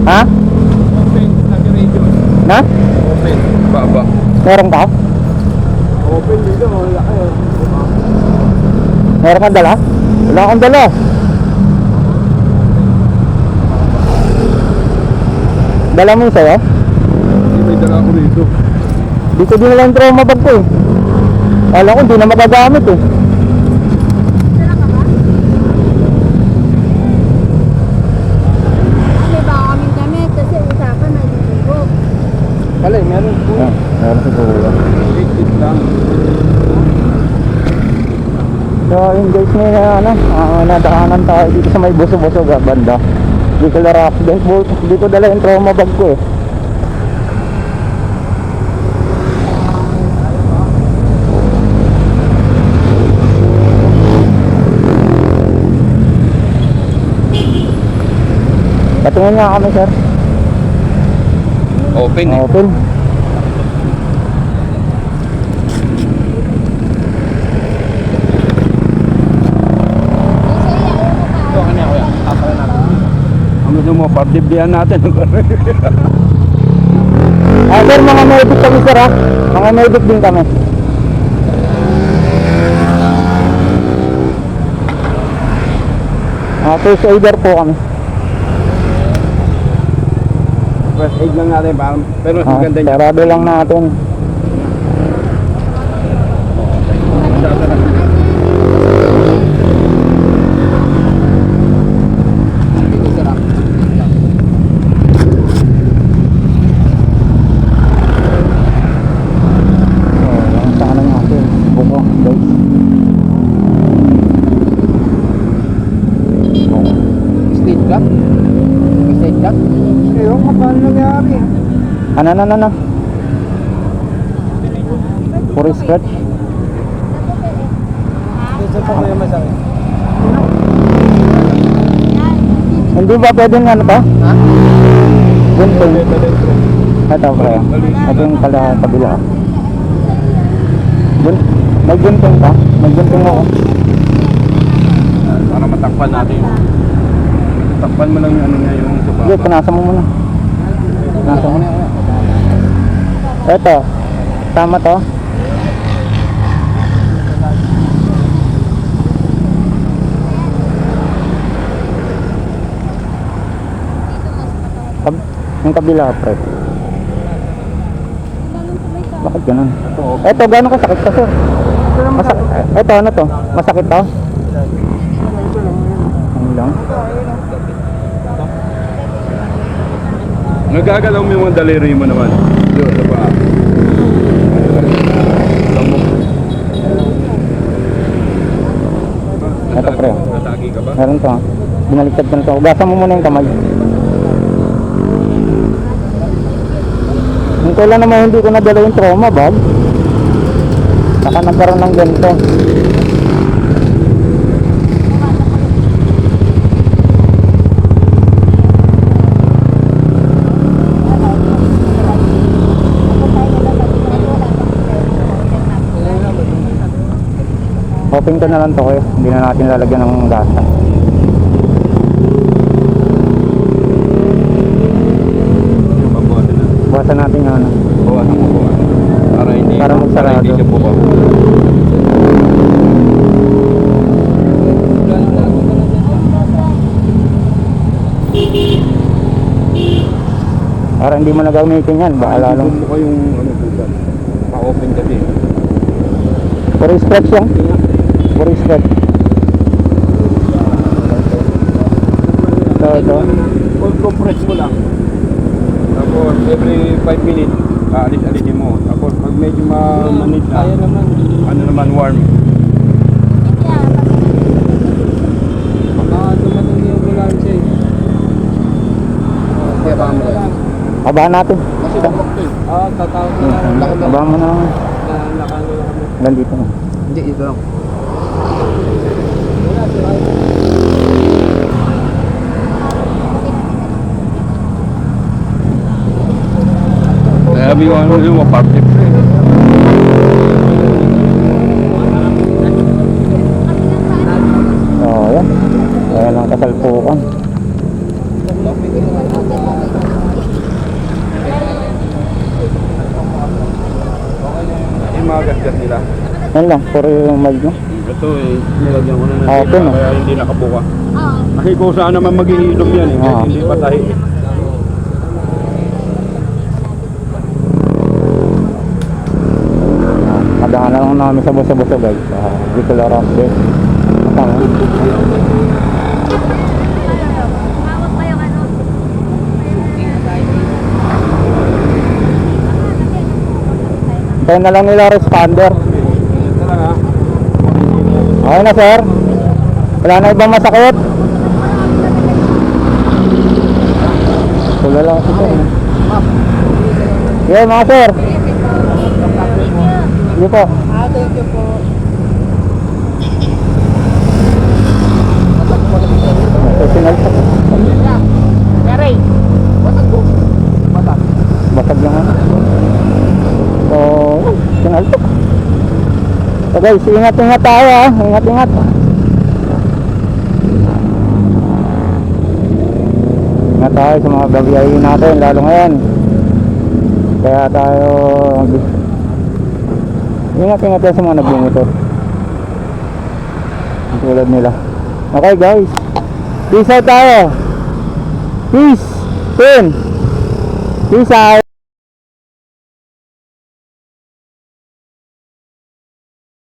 Ha? Open, nag-radio. Na? Open, baba. Meron ka? Open dito, malaki. Meron kang dala? Wala akong dala. Dala mo yung sa'yo? Hindi, may dala ko rito. Dito din lang trauma bag ko eh. Kala ko hindi na magagamit eh. May baka kaming damit kasi usapan na dito. Pala, meron po. Meron siguro. 8 lang. So yun guys, ngayon nadaanan tayo dito sa may buso-buso banda. Hindi ko lara accident, hindi ko dala yung trauma bag ko eh. Patingin nga kami sir. Open eh. Open. Ito, kanya ko yan. Kapala natin. Ang gusto mo, pardibdihan natin. Ah sir, mga medic kami sir ha. Mga medic din kami. First aider po kami. First aid lang natin, parang, pero maganda niya. Sarado lang natin. Ang sana natin. Buko guys. State ka? State ka? Ewan ko paano nangyari. Ano? Puro scratch. Dito pa kayo masakit. Hindi ba pwedeng ano to? Ha? Gunting. Ito pre. Ito yung kabila. May gunting ka? May gunting ako. Para matakpan natin. Takpan mo lang yung ano niya, yung suba. Sige, punasan mo muna. Punasan mo. Ito. Tama to. Yung kabila, pre. Bakit ganun? Ito, gano'n kasakit ka, sir? Ito, ano to? Masakit to? Ano lang? Nagagalaw mo yung mga daliri mo naman. Yun, ano ba? Ito, pre. Natagi ka ba? Meron to. Binaliktad ka na to. Ugasan mo muna yung kamay. Yung kailan naman hindi ko nadala yung trauma bag. Saka nagkaroon ng ganito. Open ko na lang to eh. Hindi na natin lalagyan ng gasa. Babawasan na. Buwasan natin yung ano. Bawasan mo po. Para magsarado. hindi siya buka. Para hindi mo na gamitin yan. Baka lalong. Hindi mo kayong ano bukan. Pa-open kasi. Puro scratch yan. Puro scratch. Ito. Cold compress mo lang. Tapos every 5 minutes, aalis-alisin mo. Tapos pag medyo manid na, ano naman warm. Baka dumating yung ambulansya eh. Kaya baka mo lang. Abahan natin. Kasi naklock to eh. Tatawag na lang. Abahan mo na. Nakano lang kami. Hanggang dito na. Hindi, ito lang. Sabi ko ano yung apartment. Oo, yan. Ayan ang kasalpukan. mga gasgas nila. Yan lang, puro yung mild nyo. Ito eh, nilagyan ko na ng Okay, tela, no? kaya hindi nakabuka. Oo. Kasi kung saan naman maghihilom yan eh, Ah. hindi patahi. Madahan na lang namin sa buso-buso guys. Bicol Rock din. Matang. Hawak pa yung ano. Kaya na lang nila responder. Ito lang ha. Okay na sir. Wala na ibang masakit. Wala lang ito. Yeah mga sir. Sige po. Thank you po. Personal po. Gary. Basag lang ano. So, personal po. So guys, ingat-ingat tayo ha. Ingat-ingat. Ingat tayo sa mga babiyahin natin, lalo ngayon. Kaya tayo ingat-ingat tayo sa mga nagbumotor. Tulad nila. Okay guys. Peace out tayo. Peace. Peace out.